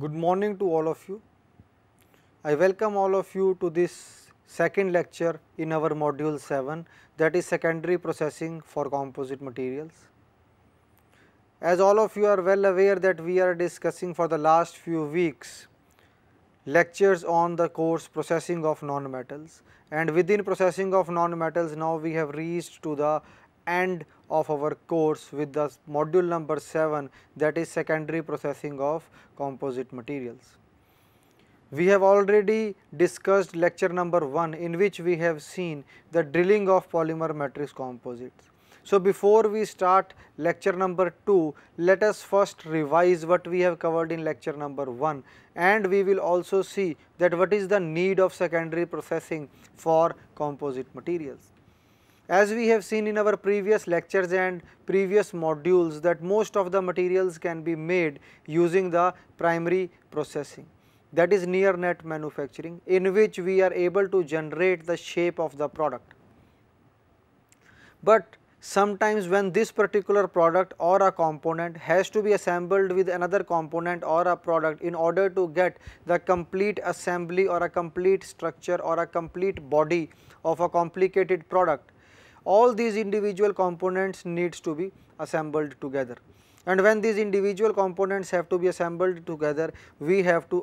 Good morning to all of you. I welcome all of you to this second lecture in our module 7, that is secondary processing for composite materials. As all of you are well aware that we are discussing for the last few weeks lectures on the course processing of non-metals, and within processing of non-metals now we have reached to the end of our course with the module number 7, that is secondary processing of composite materials. We have already discussed lecture number 1, in which we have seen the drilling of polymer matrix composites. So, before we start lecture number 2, let us first revise what we have covered in lecture number 1, and we will also see that what is the need of secondary processing for composite materials. As we have seen in our previous lectures and previous modules that most of the materials can be made using the primary processing, that is near net manufacturing, in which we are able to generate the shape of the product. But sometimes when this particular product or a component has to be assembled with another component or a product in order to get the complete assembly or a complete structure or a complete body of a complicated product, all these individual components needs to be assembled together. And when these individual components have to be assembled together, we have to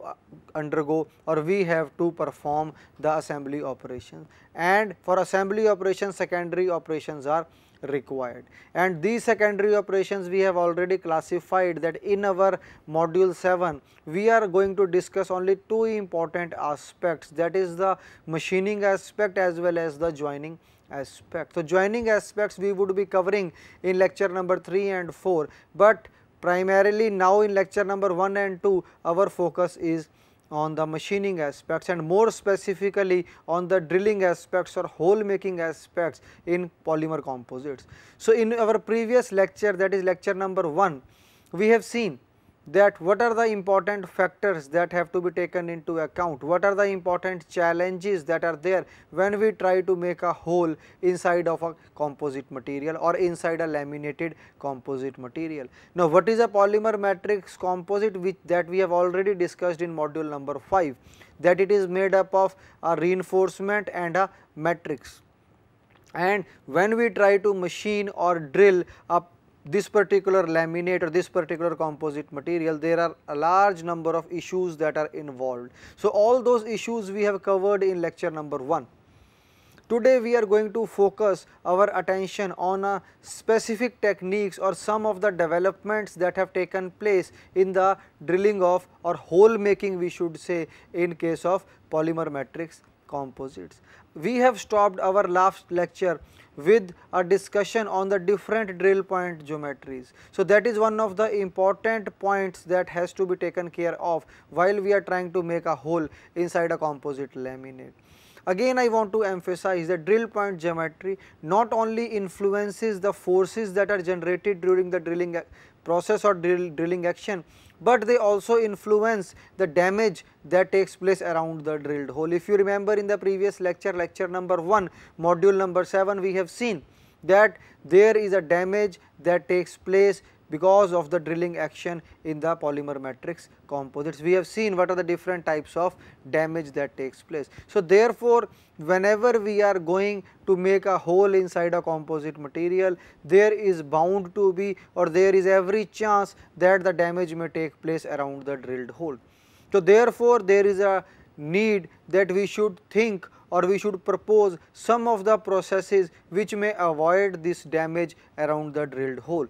undergo or we have to perform the assembly operations, and for assembly operations secondary operations are required. And these secondary operations we have already classified that in our module 7 we are going to discuss only two important aspects, that is the machining aspect as well as the joining aspect. So, joining aspects we would be covering in lecture number 3 and 4, but primarily now in lecture number 1 and 2 our focus is on the machining aspects and more specifically on the drilling aspects or hole making aspects in polymer composites. So, in our previous lecture, that is lecture number 1, we have seen that what are the important factors that have to be taken into account, what are the important challenges that are there when we try to make a hole inside of a composite material or inside a laminated composite material. Now, what is a polymer matrix composite, which that we have already discussed in module number 5, that it is made up of a reinforcement and a matrix, and when we try to machine or drill up this particular laminate or this particular composite material, there are a large number of issues that are involved. So, all those issues we have covered in lecture number 1. Today we are going to focus our attention on a specific techniques or some of the developments that have taken place in the drilling of or hole making, we should say, in case of polymer matrix composites. We have stopped our last lecture with a discussion on the different drill point geometries. So, that is one of the important points that has to be taken care of while we are trying to make a hole inside a composite laminate. Again, I want to emphasize that drill point geometry not only influences the forces that are generated during the drilling process or drilling action, but they also influence the damage that takes place around the drilled hole. If you remember in the previous lecture, lecture number 1, module number 7, we have seen that there is a damage that takes place because of the drilling action in the polymer matrix composites. We have seen what are the different types of damage that takes place. So, therefore, whenever we are going to make a hole inside a composite material, there is bound to be or there is every chance that the damage may take place around the drilled hole. So, therefore, there is a need that we should think or we should propose some of the processes which may avoid this damage around the drilled hole.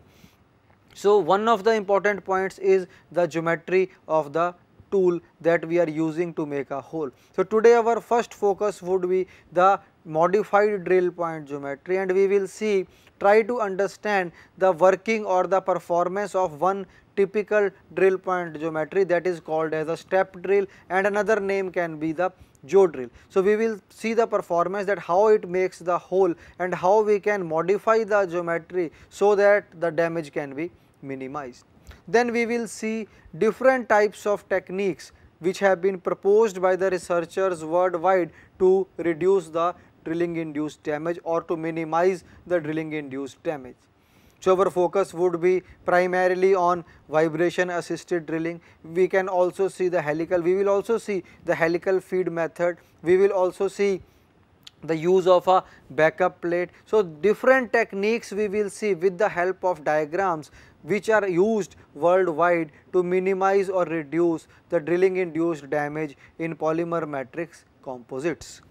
So, one of the important points is the geometry of the tool that we are using to make a hole. So, today our first focus would be the modified drill point geometry, and we will try to understand the working or the performance of one typical drill point geometry, that is called as a step drill, and another name can be the jaw drill. So, we will see the performance, that how it makes the hole and how we can modify the geometry so that the damage can be minimized. Then we will see different types of techniques which have been proposed by the researchers worldwide to reduce the drilling induced damage or to minimize the drilling induced damage. So our focus would be primarily on vibration assisted drilling. We can also see the helical, we will also see the helical feed method, we will also see the use of a backup plate. So different techniques we will see with the help of diagrams which are used worldwide to minimize or reduce the drilling induced damage in polymer matrix composites.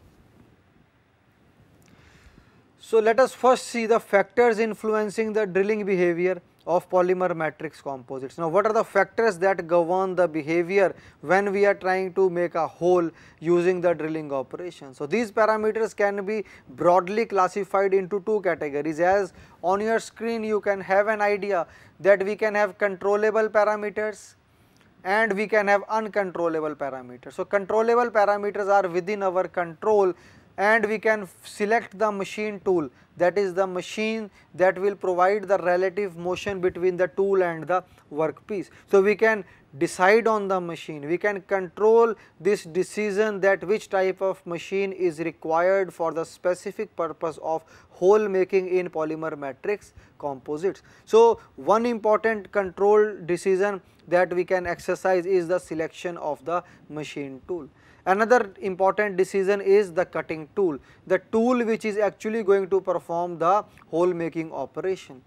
So let us first see the factors influencing the drilling behavior of polymer matrix composites. Now what are the factors that govern the behavior when we are trying to make a hole using the drilling operation? So these parameters can be broadly classified into two categories. As on your screen you can have an idea that we can have controllable parameters and we can have uncontrollable parameters. So controllable parameters are within our control and we can select the machine tool, that is the machine that will provide the relative motion between the tool and the workpiece. So we can decide on the machine, we can control this decision that which type of machine is required for the specific purpose of hole making in polymer matrix composites. So one important control decision that we can exercise is the selection of the machine tool. Another important decision is the cutting tool, the tool which is actually going to perform the hole making operation.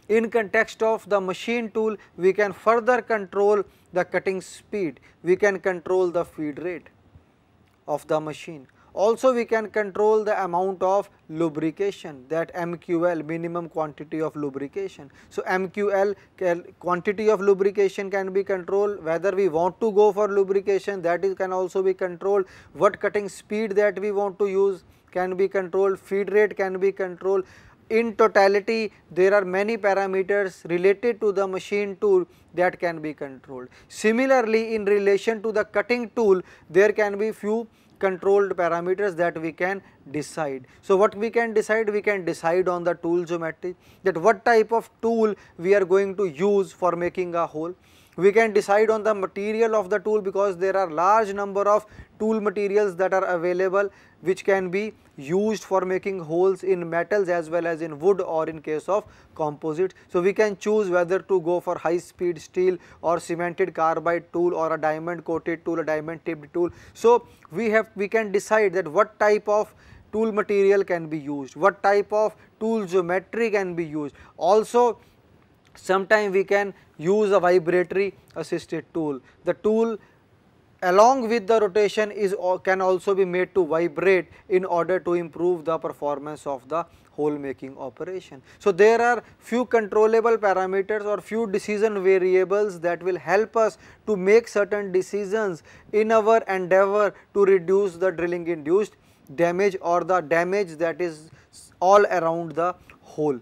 In context of the machine tool, we can further control the cutting speed, we can control the feed rate of the machine. Also we can control the amount of lubrication, that MQL, minimum quantity of lubrication. So MQL, quantity of lubrication can be controlled, whether we want to go for lubrication, that is can also be controlled, what cutting speed that we want to use can be controlled, feed rate can be controlled. In totality there are many parameters related to the machine tool that can be controlled. Similarly in relation to the cutting tool there can be few controlled parameters that we can decide. So what we can decide? We can decide on the tool geometry, that what type of tool we are going to use for making a hole. We can decide on the material of the tool, because there are large number of tool materials that are available which can be used for making holes in metals as well as in wood or in case of composites. So we can choose whether to go for high speed steel or cemented carbide tool or a diamond coated tool, a diamond tipped tool. So we can decide that what type of tool material can be used, what type of tool geometry can be used. Also sometime we can use a vibratory assisted tool. The tool along with the rotation can also be made to vibrate in order to improve the performance of the hole making operation. So there are few controllable parameters or few decision variables that will help us to make certain decisions in our endeavor to reduce the drilling induced damage or the damage that is all around the hole.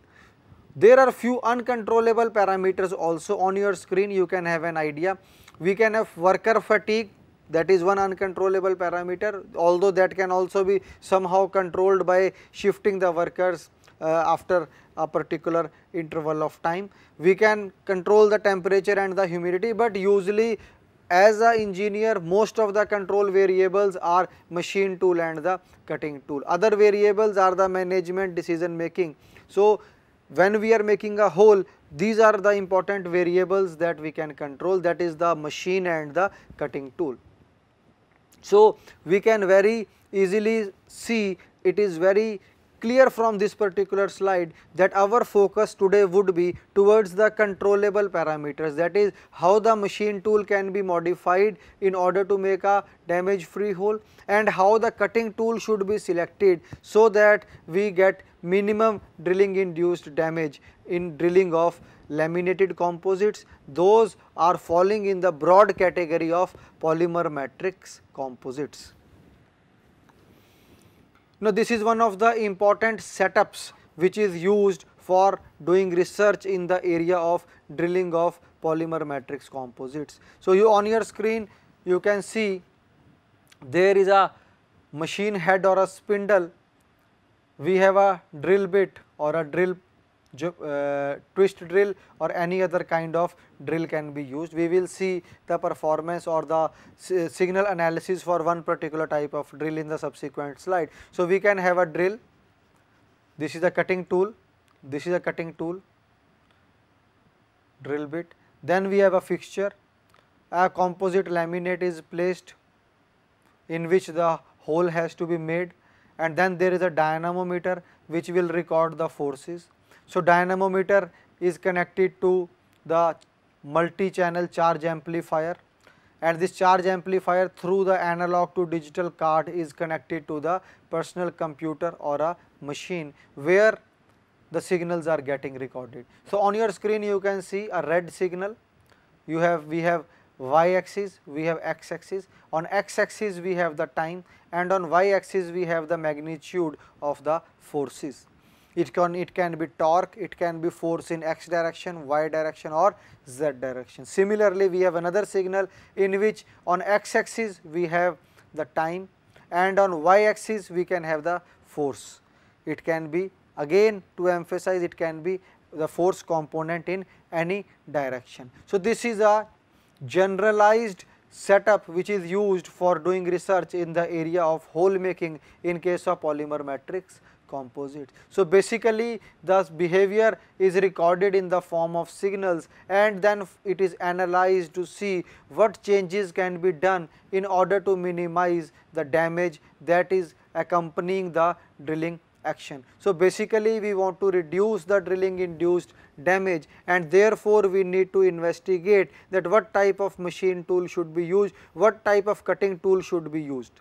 There are few uncontrollable parameters also. On your screen you can have an idea. We can have worker fatigue, that is one uncontrollable parameter, although that can also be somehow controlled by shifting the workers after a particular interval of time. We can control the temperature and the humidity, but usually as an engineer most of the control variables are machine tool and the cutting tool. Other variables are the management decision making. So when we are making a hole, these are the important variables that we can control, that is the machine and the cutting tool. So we can very easily see, it is very clear from this particular slide that our focus today would be towards the controllable parameters, that is how the machine tool can be modified in order to make a damage free hole and how the cutting tool should be selected so that we get minimum drilling induced damage in drilling of laminated composites. Those are falling in the broad category of polymer matrix composites. Now this is one of the important setups which is used for doing research in the area of drilling of polymer matrix composites. So you on your screen you can see there is a machine head or a spindle, we have a drill bit or a drill twist drill or any other kind of drill can be used. We will see the performance or the signal analysis for one particular type of drill in the subsequent slide. So we can have a drill, this is the cutting tool, this is a cutting tool, drill bit. Then we have a fixture, a composite laminate is placed in which the hole has to be made, and then there is a dynamometer which will record the forces. So, dynamometer is connected to the multi-channel charge amplifier, and this charge amplifier through the analog to digital card is connected to the personal computer or a machine where the signals are getting recorded. So, on your screen you can see a red signal, we have y axis, we have x axis. On x axis we have the time, and on y axis we have the magnitude of the forces. It can be torque, it can be force in x direction, y direction or z direction. Similarly, we have another signal in which on x axis we have the time, and on y axis we can have the force. It can be, again to emphasize, it can be the force component in any direction. So, this is a generalized setup which is used for doing research in the area of hole making in case of polymer matrix composites. So, basically the behavior is recorded in the form of signals, and then it is analyzed to see what changes can be done in order to minimize the damage that is accompanying the drilling action. So, basically we want to reduce the drilling induced damage, and therefore we need to investigate that what type of machine tool should be used, what type of cutting tool should be used.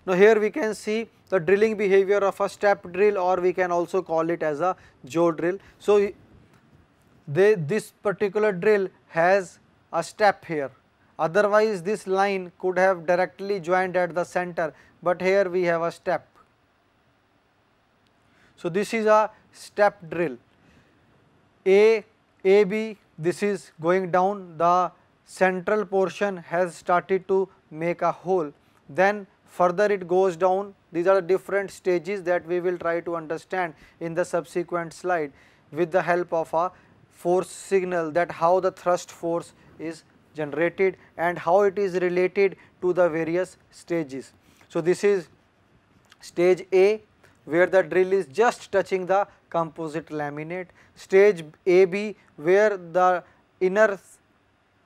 Now, here we can see the drilling behavior of a step drill, or we can also call it as a jaw drill. So, this particular drill has a step here, otherwise this line could have directly joined at the center, but here we have a step. So, this is a step drill, AB, this is going down, the central portion has started to make a hole, then further it goes down. These are the different stages that we will try to understand in the subsequent slide with the help of a force signal, that how the thrust force is generated and how it is related to the various stages. So, this is stage A, where the drill is just touching the composite laminate, stage AB where the inner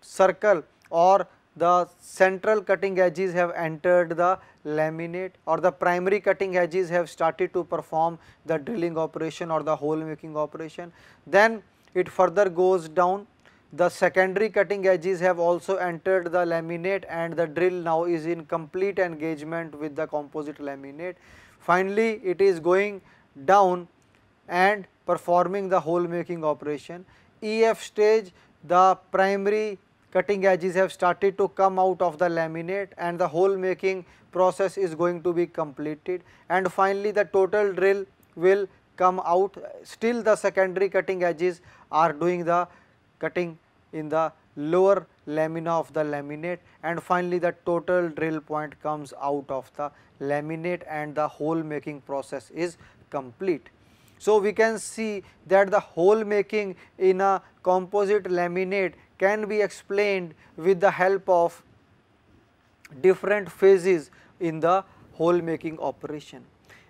circle or the central cutting edges have entered the laminate, or the primary cutting edges have started to perform the drilling operation or the hole making operation. Then it further goes down, the secondary cutting edges have also entered the laminate, and the drill now is in complete engagement with the composite laminate. Finally, it is going down and performing the hole making operation. EF stage, the primary cutting edges have started to come out of the laminate and the hole making process is going to be completed, and finally the total drill will come out. Still the secondary cutting edges are doing the cutting in the lower lamina of the laminate, and finally the total drill point comes out of the laminate and the hole making process is complete. So, we can see that the hole making in a composite laminate can be explained with the help of different phases in the hole making operation.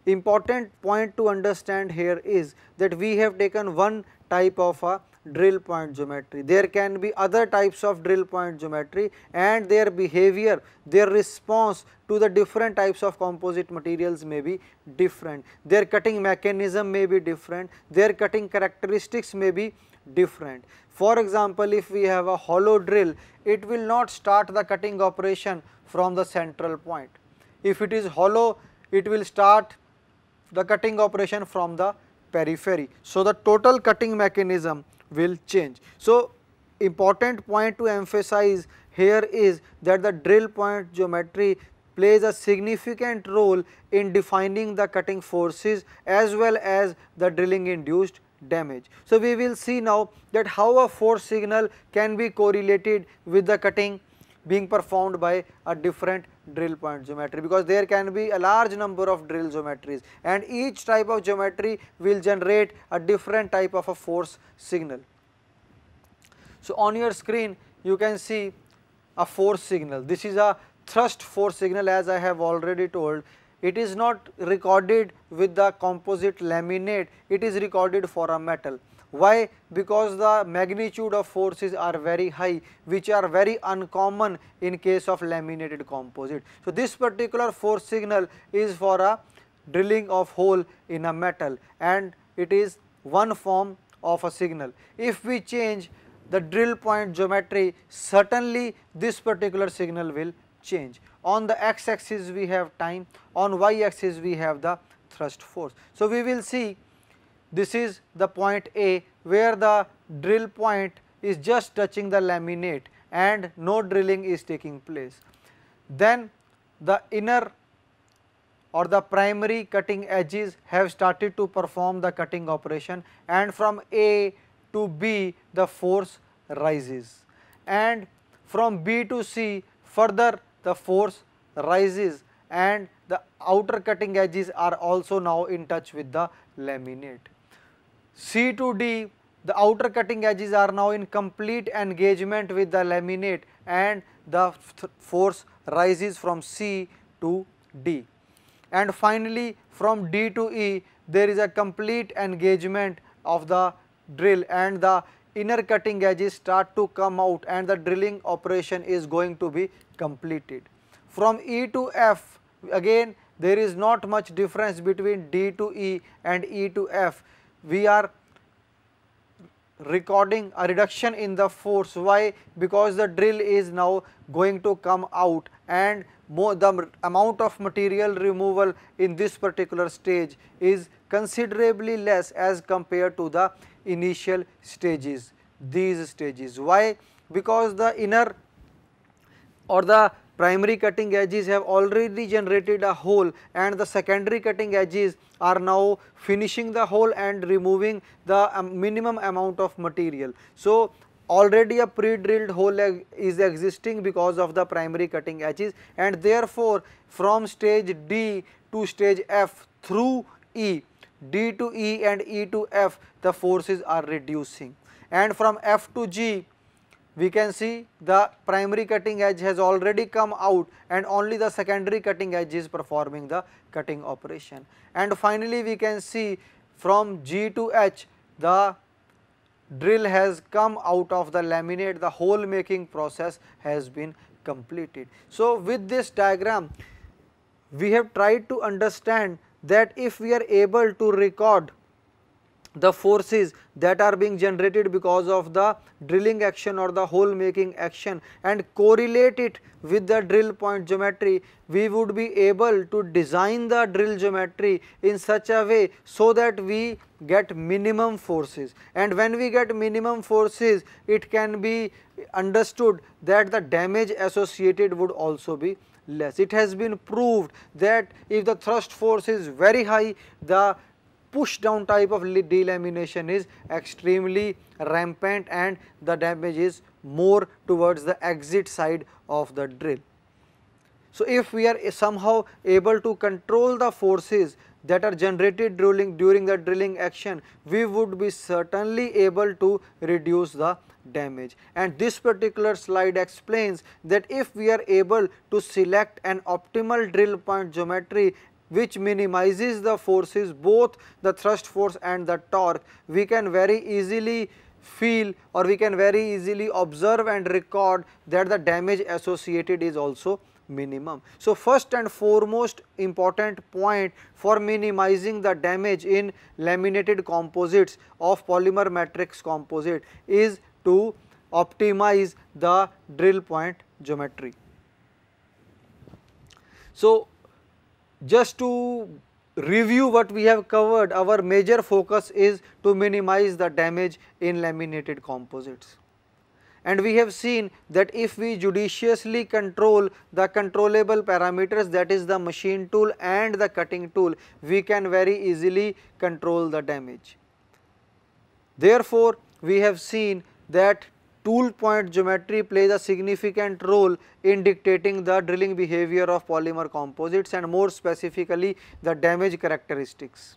Important point to understand here is that we have taken one type of a drill point geometry. There can be other types of drill point geometry, and their behavior, their response to the different types of composite materials may be different. Their cutting mechanism may be different, their cutting characteristics may be different. For example, if we have a hollow drill, it will not start the cutting operation from the central point. If it is hollow, it will start the cutting operation from the periphery. So, the total cutting mechanism will change. So, important point to emphasize here is that the drill point geometry plays a significant role in defining the cutting forces as well as the drilling induced damage. So, we will see now that how a force signal can be correlated with the cutting being performed by a different drill point geometry, because there can be a large number of drill geometries and each type of geometry will generate a different type of a force signal. So, on your screen you can see a force signal. This is a thrust force signal, as I have already told. it is not recorded with the composite laminate, it is recorded for a metal. Why? Because the magnitude of forces are very high, which are very uncommon in case of laminated composite. So, this particular force signal is for a drilling of hole in a metal, and it is one form of a signal. If we change the drill point geometry, certainly this particular signal will change. On the x axis we have time, on y axis we have the thrust force. So, we will see this is the point A where the drill point is just touching the laminate and no drilling is taking place. Then the inner or the primary cutting edges have started to perform the cutting operation, and from A to B the force rises, and from B to C further the force rises, and the outer cutting edges are also now in touch with the laminate. C to D, the outer cutting edges are now in complete engagement with the laminate, and the force rises from C to D. And finally from D to E there is a complete engagement of the drill, and the inner cutting edges start to come out and the drilling operation is going to be completed. From E to F, again there is not much difference between D to E and E to F. We are recording a reduction in the force. Why? Because the drill is now going to come out, and the amount of material removal in this particular stage is considerably less as compared to the initial stages, these stages. Why? Because the inner or the primary cutting edges have already generated a hole, and the secondary cutting edges are now finishing the hole and removing the minimum amount of material. So, already a pre-drilled hole is existing because of the primary cutting edges, and therefore, from stage D to stage F through E, D to E and E to F the forces are reducing, and from F to G we can see the primary cutting edge has already come out and only the secondary cutting edge is performing the cutting operation. And finally we can see from G to H the drill has come out of the laminate, the hole making process has been completed. So, with this diagram we have tried to understand that if we are able to record the forces that are being generated because of the drilling action or the hole making action and correlate it with the drill point geometry, we would be able to design the drill geometry in such a way so that we get minimum forces, and when we get minimum forces it can be understood that the damage associated would also be less. It has been proved that if the thrust force is very high, the push down type of delamination is extremely rampant and the damage is more towards the exit side of the drill. So, if we are somehow able to control the forces that are generated during the drilling action, we would be certainly able to reduce the damage. And this particular slide explains that if we are able to select an optimal drill point geometry which minimizes the forces, both the thrust force and the torque, we can very easily feel or we can very easily observe and record that the damage associated is also minimum. So, first and foremost important point for minimizing the damage in laminated composites of polymer matrix composite is to optimize the drill point geometry. So, just to review what we have covered, our major focus is to minimize the damage in laminated composites. And we have seen that if we judiciously control the controllable parameters, that is the machine tool and the cutting tool, we can very easily control the damage. Therefore, we have seen that tool point geometry plays a significant role in dictating the drilling behavior of polymer composites and more specifically the damage characteristics.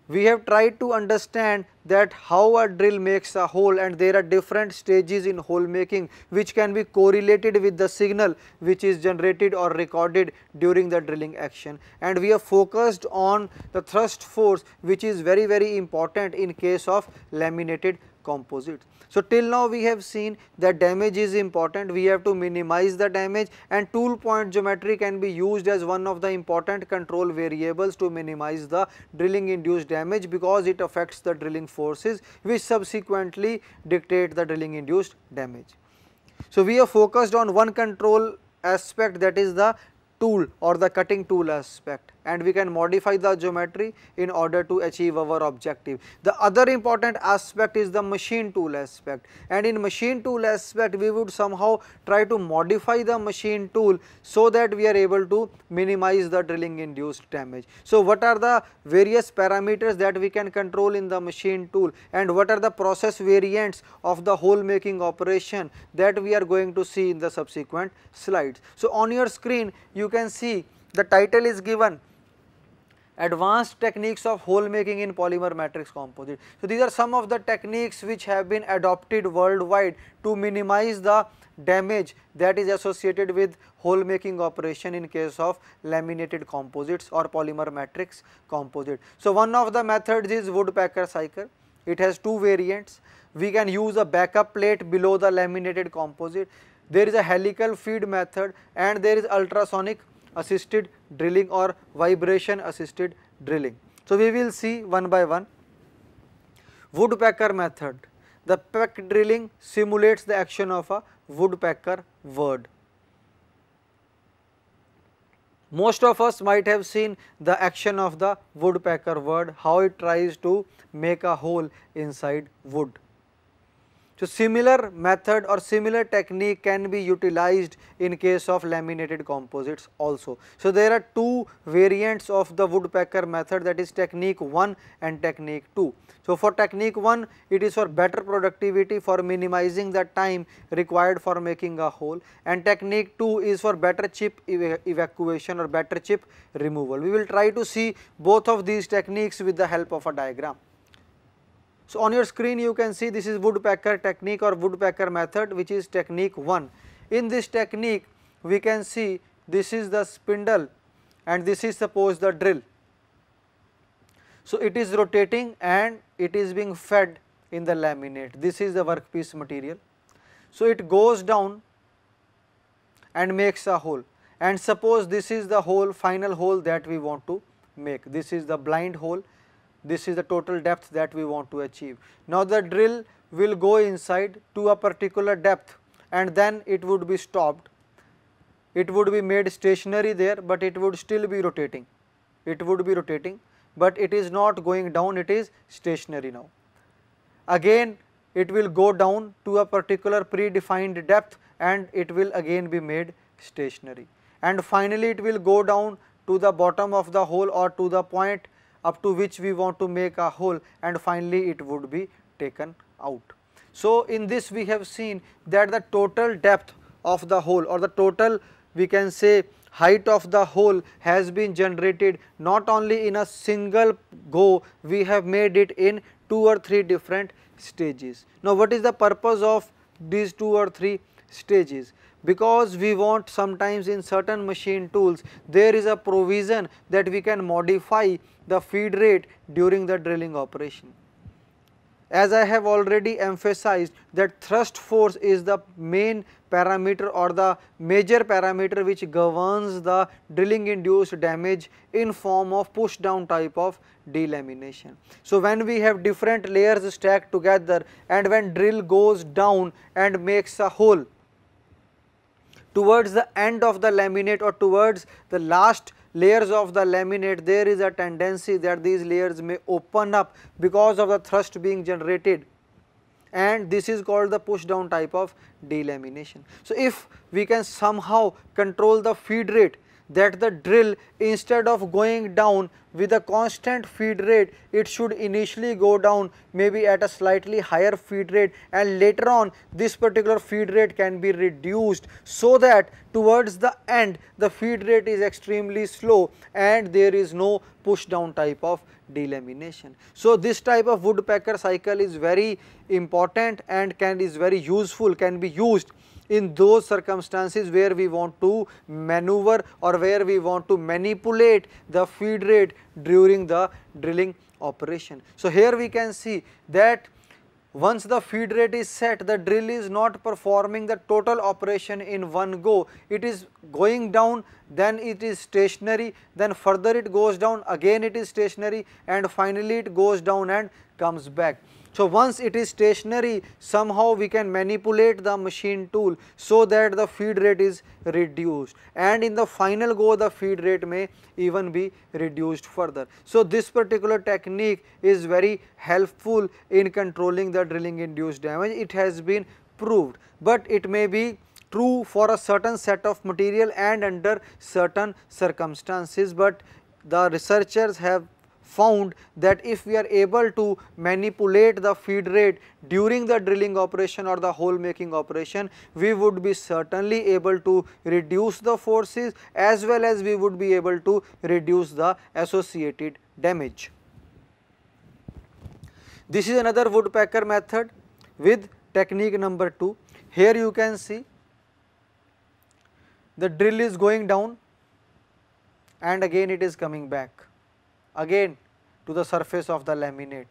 we have tried to understand that how a drill makes a hole, and there are different stages in hole making which can be correlated with the signal which is generated or recorded during the drilling action, and we have focused on the thrust force, which is very important in case of laminated composites. So till now we have seen that damage is important, we have to minimize the damage, and tool point geometry can be used as one of the important control variables to minimize the drilling induced damage, because it affects the drilling forces which subsequently dictate the drilling induced damage. So we have focused on one control aspect, that is the tool or the cutting tool aspect, and we can modify the geometry in order to achieve our objective. The other important aspect is the machine tool aspect, and in machine tool aspect we would somehow try to modify the machine tool so that we are able to minimize the drilling induced damage. So what are the various parameters that we can control in the machine tool, and what are the process variants of the hole making operation, that we are going to see in the subsequent slides. So on your screen you can see the title is given Advanced Techniques of Hole Making in Polymer Matrix Composite. So these are some of the techniques which have been adopted worldwide to minimize the damage that is associated with hole making operation in case of laminated composites or polymer matrix composite. So one of the methods is woodpecker cycle. It has two variants. We can use a backup plate below the laminated composite. There is a helical feed method, and there is ultrasonic assisted drilling or vibration assisted drilling. So we will see one by one. Woodpecker method. The peck drilling simulates the action of a woodpecker word. Most of us might have seen the action of the woodpecker word, how it tries to make a hole inside wood. So similar method or similar technique can be utilized in case of laminated composites also. So there are two variants of the woodpecker method, that is technique 1 and technique 2. So for technique 1 it is for better productivity, for minimizing the time required for making a hole, and technique 2 is for better chip evacuation or better chip removal. We will try to see both of these techniques with the help of a diagram. So on your screen you can see this is woodpecker technique or woodpecker method, which is technique 1. In this technique we can see this is the spindle and this is suppose the drill. So it is rotating and it is being fed in the laminate. This is the workpiece material. So it goes down and makes a hole, and suppose this is the hole, final hole that we want to make. This is the blind hole. This is the total depth that we want to achieve. Now the drill will go inside to a particular depth, and then it would be stopped. It would be made stationary there, but it would still be rotating. It would be rotating, but it is not going down, it is stationary now. Again it will go down to a particular predefined depth and it will again be made stationary. And finally it will go down to the bottom of the hole or to the point up to which we want to make a hole, and finally it would be taken out. So in this we have seen that the total depth of the hole or the total, we can say, height of the hole has been generated not only in a single go, we have made it in 2 or 3 different stages. Now what is the purpose of these 2 or 3 stages? Because we want, sometimes in certain machine tools there is a provision that we can modify the feed rate during the drilling operation. As I have already emphasized that thrust force is the main parameter or the major parameter which governs the drilling induced damage in form of push down type of delamination. So when we have different layers stacked together and when drill goes down and makes a hole, towards the end of the laminate or towards the last layers of the laminate, there is a tendency that these layers may open up because of the thrust being generated, and this is called the push down type of delamination. So if we can somehow control the feed rate, that the drill instead of going down with a constant feed rate, it should initially go down maybe at a slightly higher feed rate, and later on this particular feed rate can be reduced, so that towards the end the feed rate is extremely slow and there is no push down type of delamination. So this type of woodpecker cycle is very important and is very useful, can be used in those circumstances where we want to maneuver or where we want to manipulate the feed rate during the drilling operation. So here we can see that once the feed rate is set, the drill is not performing the total operation in one go, it is going down, then it is stationary, then further it goes down, again it is stationary, and finally it goes down and comes back. So once it is stationary, somehow we can manipulate the machine tool so that the feed rate is reduced, and in the final go the feed rate may even be reduced further. So this particular technique is very helpful in controlling the drilling induced damage. It has been proved, but it may be true for a certain set of material and under certain circumstances, but the researchers have found that if we are able to manipulate the feed rate during the drilling operation or the hole making operation, we would be certainly able to reduce the forces as well as we would be able to reduce the associated damage. This is another woodpecker method with technique number 2. Here you can see the drill is going down and again it is coming back again to the surface of the laminate.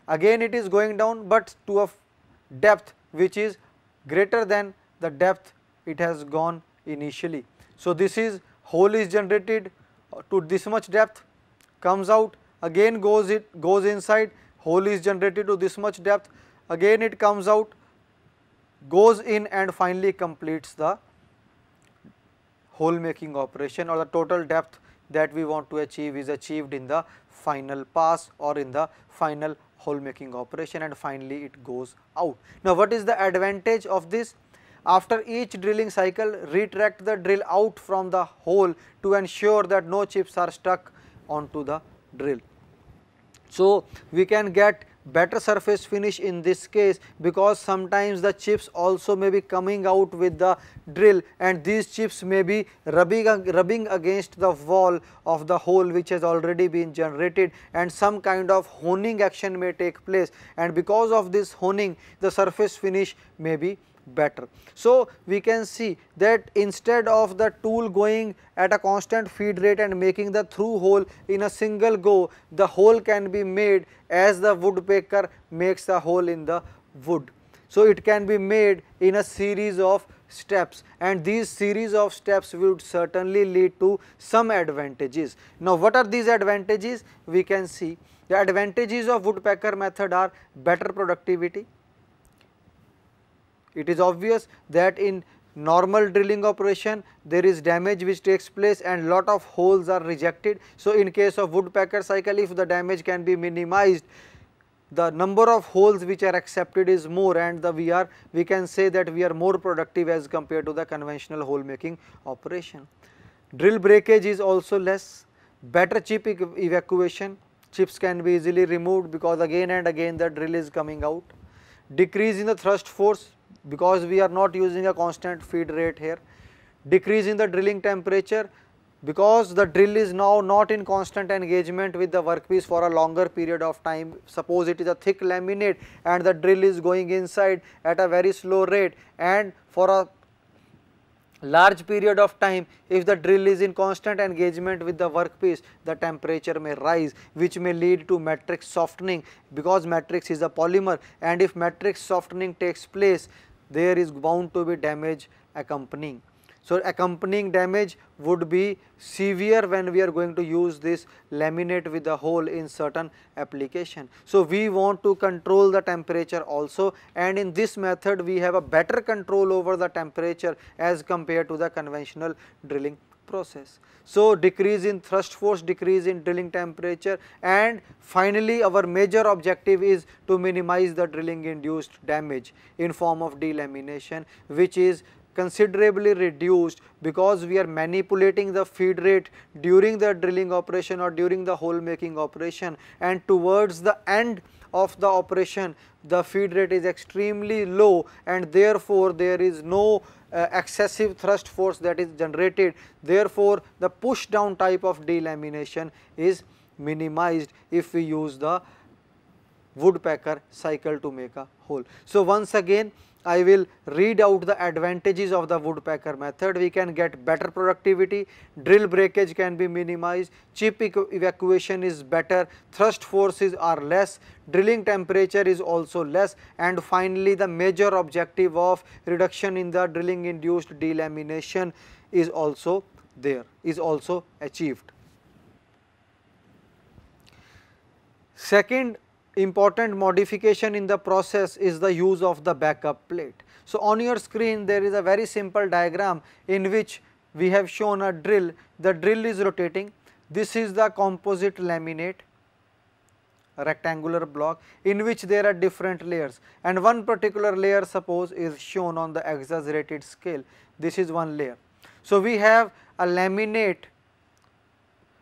Again it is going down, but to a depth which is greater than the depth it has gone initially. So this is hole is generated to this much depth, comes out, again goes inside, hole is generated to this much depth, again it comes out, goes in, and finally completes the hole making operation, or the total depth that we want to achieve is achieved in the final pass or in the final hole making operation, and finally it goes out. Now what is the advantage of this? After each drilling cycle, retract the drill out from the hole to ensure that no chips are stuck onto the drill. So we can get better surface finish in this case, because sometimes the chips also may be coming out with the drill, and these chips may be rubbing against the wall of the hole which has already been generated, and some kind of honing action may take place, and because of this honing the surface finish may be better. So we can see that instead of the tool going at a constant feed rate and making the through hole in a single go, the hole can be made as the woodpecker makes the hole in the wood. So it can be made in a series of steps, and these series of steps would certainly lead to some advantages. Now what are these advantages? We can see the advantages of woodpecker method are better productivity. It is obvious that in normal drilling operation there is damage which takes place and lot of holes are rejected. So in case of woodpecker cycle, if the damage can be minimized, the number of holes which are accepted is more, and we can say that we are more productive as compared to the conventional hole making operation. Drill breakage is also less, better chip evacuation, chips can be easily removed because again and again the drill is coming out. Decrease in the thrust force, because we are not using a constant feed rate here. Decrease in the drilling temperature, because the drill is now not in constant engagement with the workpiece for a longer period of time. Suppose it is a thick laminate and the drill is going inside at a very slow rate, and for a large period of time, if the drill is in constant engagement with the workpiece, the temperature may rise, which may lead to matrix softening, because matrix is a polymer, and if matrix softening takes place, there is bound to be damage accompanying. So accompanying damage would be severe when we are going to use this laminate with the hole in certain application. So we want to control the temperature also, and in this method we have a better control over the temperature as compared to the conventional drilling process. So decrease in thrust force, decrease in drilling temperature, and finally our major objective is to minimize the drilling induced damage in form of delamination, which is considerably reduced because we are manipulating the feed rate during the drilling operation or during the hole making operation, and towards the end of the operation the feed rate is extremely low, and therefore there is no excessive thrust force that is generated. Therefore, the push down type of delamination is minimized if we use the woodpecker cycle to make a hole. So, once again I will read out the advantages of the woodpecker method. We can get better productivity, drill breakage can be minimized, chip evacuation is better, thrust forces are less, drilling temperature is also less, and finally the major objective of reduction in the drilling induced delamination is also achieved. Second important modification in the process is the use of the backup plate. So, on your screen there is a very simple diagram in which we have shown a drill. The drill is rotating. This is the composite laminate, a rectangular block in which there are different layers, and one particular layer suppose is shown on the exaggerated scale. This is one layer. So, we have a laminate.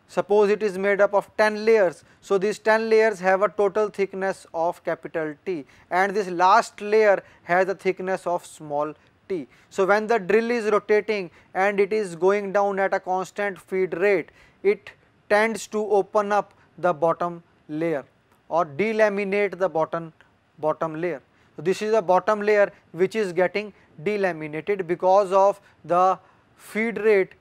Suppose it is made up of 10 layers. So, these 10 layers have a total thickness of capital T, and this last layer has a thickness of small t. So, when the drill is rotating and it is going down at a constant feed rate, it tends to open up the bottom layer or delaminate the bottom layer. So, this is the bottom layer which is getting delaminated because of the feed rate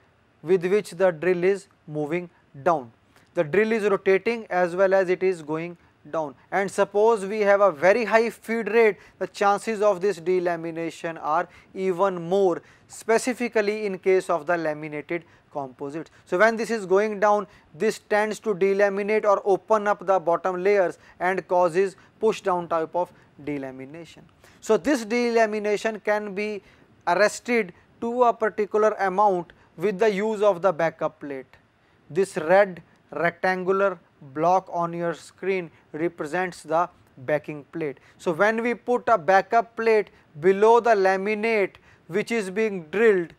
with which the drill is moving down. The drill is rotating as well as it is going down, and suppose we have a very high feed rate, the chances of this delamination are even more, specifically in case of the laminated composites. So, when this is going down, this tends to delaminate or open up the bottom layers and causes push down type of delamination. So, this delamination can be arrested to a particular amount with the use of the backup plate. This red rectangular block on your screen represents the backing plate. So, when we put a backup plate below the laminate which is being drilled,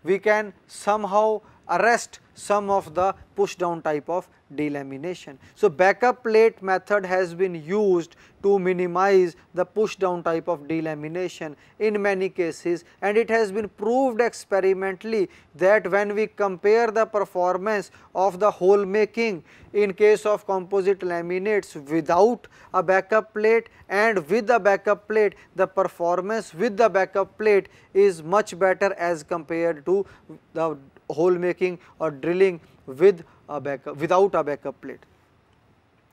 we can somehow arrest some of the push down type of delamination. So, backup plate method has been used to minimize the push down type of delamination in many cases, and it has been proved experimentally that when we compare the performance of the hole making in case of composite laminates without a backup plate and with the backup plate, the performance with the backup plate is much better as compared to the hole making or drilling with a without a backup plate.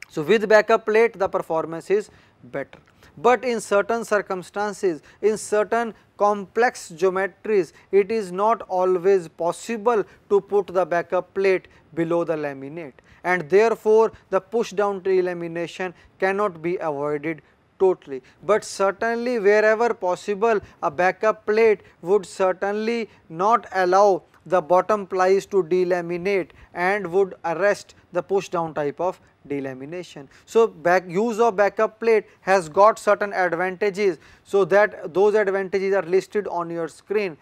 So, with backup plate the performance is better, but in certain circumstances, in certain complex geometries, it is not always possible to put the backup plate below the laminate, and therefore the push down delamination cannot be avoided totally, but certainly wherever possible a backup plate would certainly not allow the bottom plies to delaminate and would arrest the push down type of delamination. So, use of backup plate has got certain advantages. So, that those advantages are listed on your screen,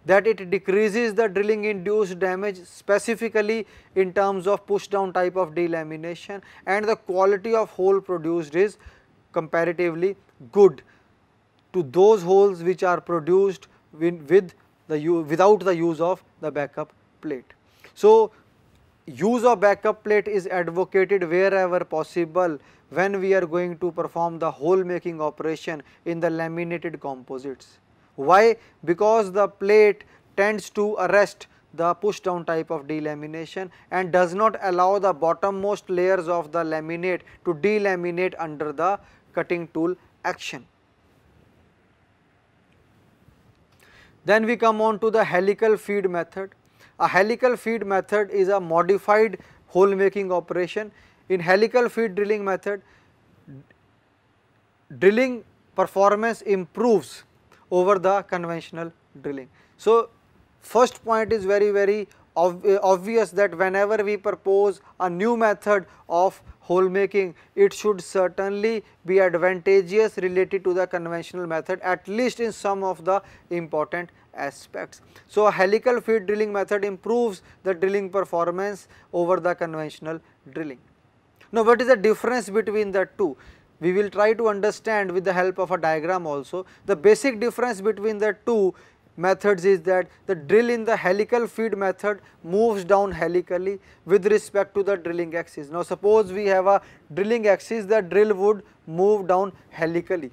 that it decreases the drilling induced damage specifically in terms of push down type of delamination, and the quality of hole produced is comparatively good to those holes which are produced without the use of the backup plate. So, use of backup plate is advocated wherever possible when we are going to perform the hole making operation in the laminated composites. Why? Because the plate tends to arrest the push down type of delamination and does not allow the bottommost layers of the laminate to delaminate under the cutting tool action. Then we come on to the helical feed method. A helical feed method is a modified hole making operation. In helical feed drilling method, drilling performance improves over the conventional drilling. So, first point is very obvious that whenever we propose a new method of hole making, it should certainly be advantageous related to the conventional method, at least in some of the important aspects. So, a helical feed drilling method improves the drilling performance over the conventional drilling. Now, what is the difference between the two? We will try to understand with the help of a diagram also. The basic difference between the two methods is that the drill in the helical feed method moves down helically with respect to the drilling axis. Now, suppose we have a drilling axis, the drill would move down helically,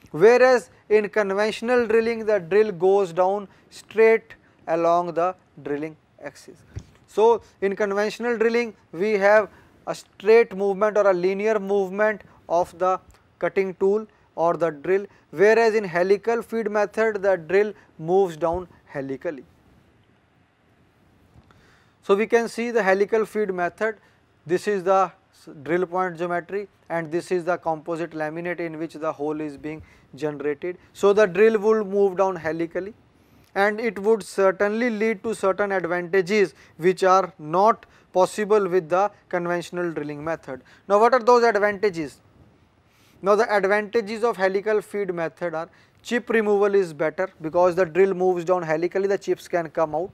whereas in conventional drilling the drill goes down straight along the drilling axis. So, in conventional drilling we have a straight movement or a linear movement of the cutting tool or the drill, whereas in helical feed method the drill moves down helically. So, we can see the helical feed method, this is the drill point geometry and this is the composite laminate in which the hole is being generated. So, the drill will move down helically and it would certainly lead to certain advantages which are not possible with the conventional drilling method. Now, what are those advantages? Now, the advantages of helical feed method are chip removal is better because the drill moves down helically, the chips can come out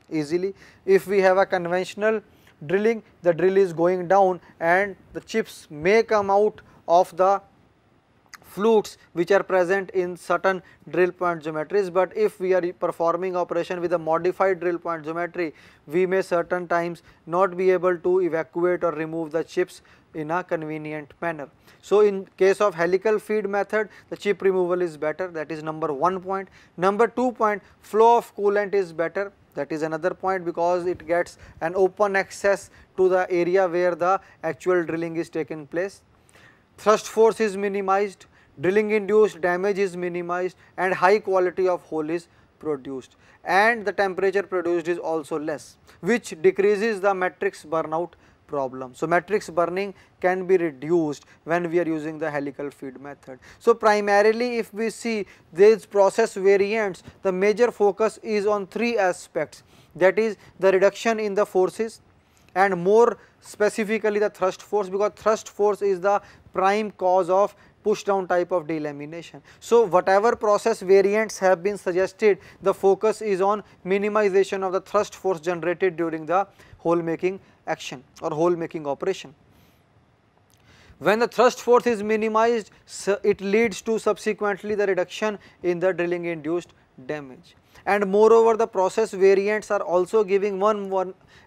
easily. If we have a conventional drilling, the drill is going down and the chips may come out of the flutes which are present in certain drill point geometries, but if we are performing operation with a modified drill point geometry, we may certain times not be able to evacuate or remove the chips in a convenient manner. So, in case of helical feed method, the chip removal is better, that is number 1 point. Number 2 point, flow of coolant is better, that is another point, because it gets an open access to the area where the actual drilling is taking place. Thrust force is minimized, drilling induced damage is minimized and high quality of hole is produced, and the temperature produced is also less, which decreases the matrix burnout problem. So, matrix burning can be reduced when we are using the helical feed method. So, primarily if we see these process variants, the major focus is on 3 aspects, that is the reduction in the forces and more specifically the thrust force, because thrust force is the prime cause of push down type of delamination. So, whatever process variants have been suggested, the focus is on minimization of the thrust force generated during the hole making action or hole making operation. When the thrust force is minimized, it leads to subsequently the reduction in the drilling induced damage. And moreover, the process variants are also giving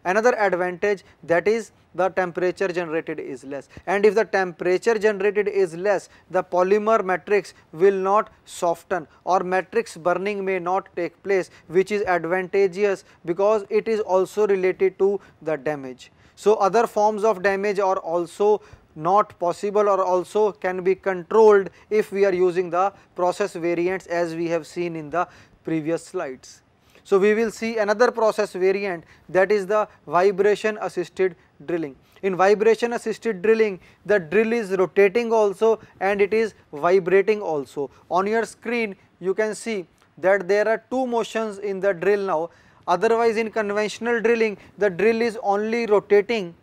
another advantage, that is the temperature generated is less, and if the temperature generated is less, the polymer matrix will not soften or matrix burning may not take place, which is advantageous because it is also related to the damage. So, other forms of damage are also not possible or also can be controlled if we are using the process variants as we have seen in the previous slides. So, we will see another process variant, that is the vibration assisted drilling. In vibration assisted drilling, the drill is rotating also and it is vibrating also. On your screen you can see that there are 2 motions in the drill now, otherwise in conventional drilling the drill is only rotating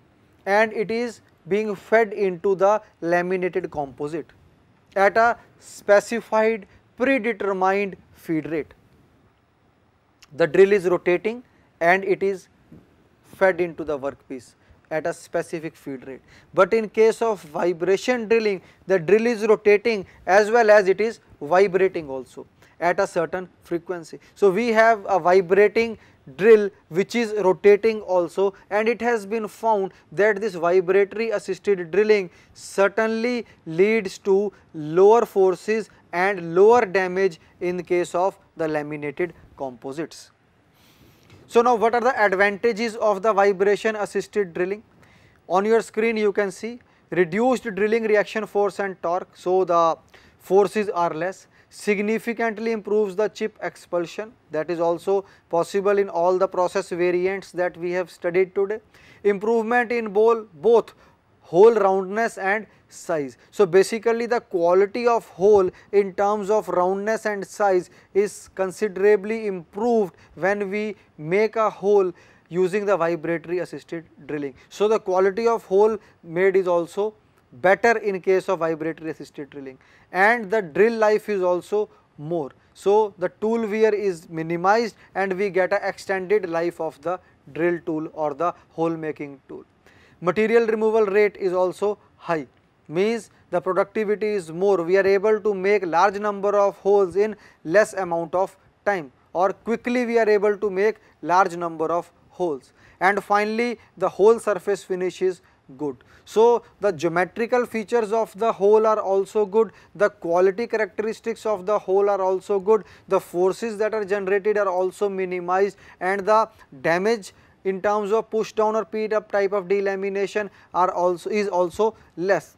and it is being fed into the laminated composite at a specified predetermined feed rate. The drill is rotating and it is fed into the workpiece at a specific feed rate. But in case of vibration drilling, the drill is rotating as well as it is vibrating also at a certain frequency. So, we have a vibrating drill which is rotating also, and it has been found that this vibratory assisted drilling certainly leads to lower forces and lower damage in the case of the laminated composites. So, now what are the advantages of the vibration assisted drilling? On your screen you can see reduced drilling reaction force and torque. So, the forces are less, significantly improves the chip expulsion, that is also possible in all the process variants that we have studied today. Improvement in both hole roundness and size. So, basically the quality of hole in terms of roundness and size is considerably improved when we make a hole using the vibratory assisted drilling. So, the quality of hole made is also better in case of vibratory assisted drilling, and the drill life is also more. So, the tool wear is minimized and we get a extended life of the drill tool or the hole making tool. Material removal rate is also high, means the productivity is more. We are able to make large number of holes in less amount of time, or quickly we are able to make large number of holes. And finally, the hole surface finish is good. So, the geometrical features of the hole are also good, the quality characteristics of the hole are also good, the forces that are generated are also minimized, and the damage in terms of push down or beat up type of delamination is also less.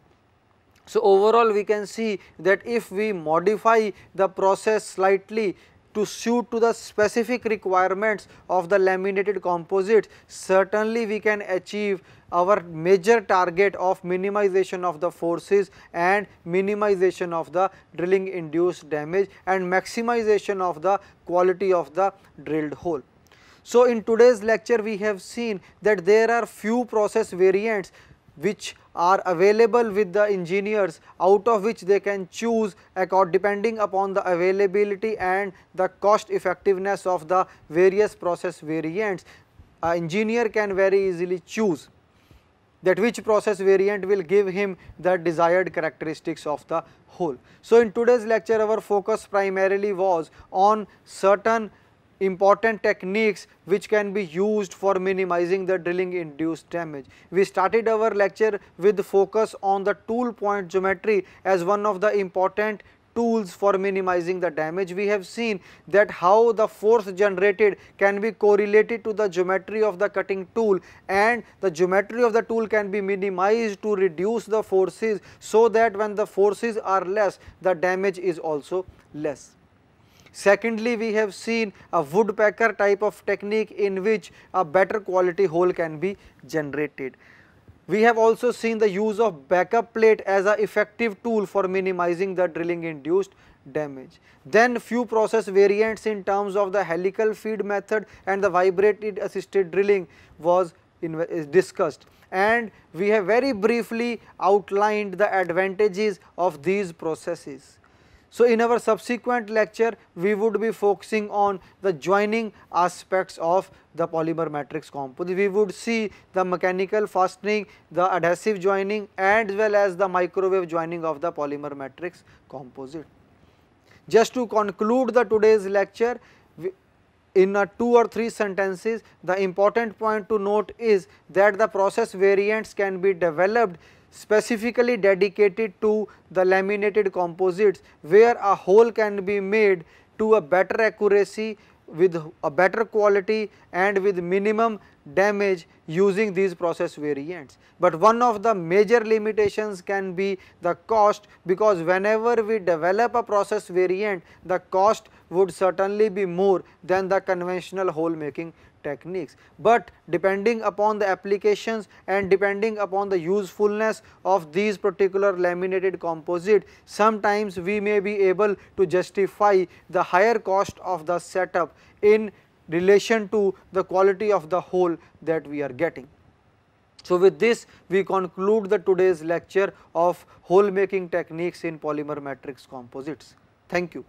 So, overall we can see that if we modify the process slightly to suit to the specific requirements of the laminated composites, certainly we can achieve our major target of minimization of the forces and minimization of the drilling induced damage and maximization of the quality of the drilled hole. So, in today's lecture we have seen that there are few process variants which are available with the engineers, out of which they can choose depending upon the availability and the cost effectiveness of the various process variants. An engineer can very easily choose that which process variant will give him the desired characteristics of the hole. So, in today's lecture our focus primarily was on certain important techniques which can be used for minimizing the drilling induced damage. We started our lecture with focus on the tool point geometry as one of the important tools for minimizing the damage. We have seen that how the force generated can be correlated to the geometry of the cutting tool, and the geometry of the tool can be minimized to reduce the forces, so that when the forces are less, the damage is also less. Secondly, we have seen a woodpecker type of technique in which a better quality hole can be generated. We have also seen the use of backup plate as an effective tool for minimizing the drilling induced damage. Then few process variants in terms of the helical feed method and the vibrated assisted drilling was discussed, and we have very briefly outlined the advantages of these processes. So, in our subsequent lecture we would be focusing on the joining aspects of the polymer matrix composite. We would see the mechanical fastening, the adhesive joining, as well as the microwave joining of the polymer matrix composite. Just to conclude the today's lecture, in 2 or 3 sentences, the important point to note is that the process variants can be developed specifically dedicated to the laminated composites, where a hole can be made to a better accuracy, with a better quality and with minimum damage using these process variants. But one of the major limitations can be the cost, because whenever we develop a process variant, the cost would certainly be more than the conventional hole making techniques. But depending upon the applications and depending upon the usefulness of these particular laminated composite, sometimes we may be able to justify the higher cost of the setup in relation to the quality of the hole that we are getting. So, with this we conclude the today's lecture of hole making techniques in polymer matrix composites. Thank you.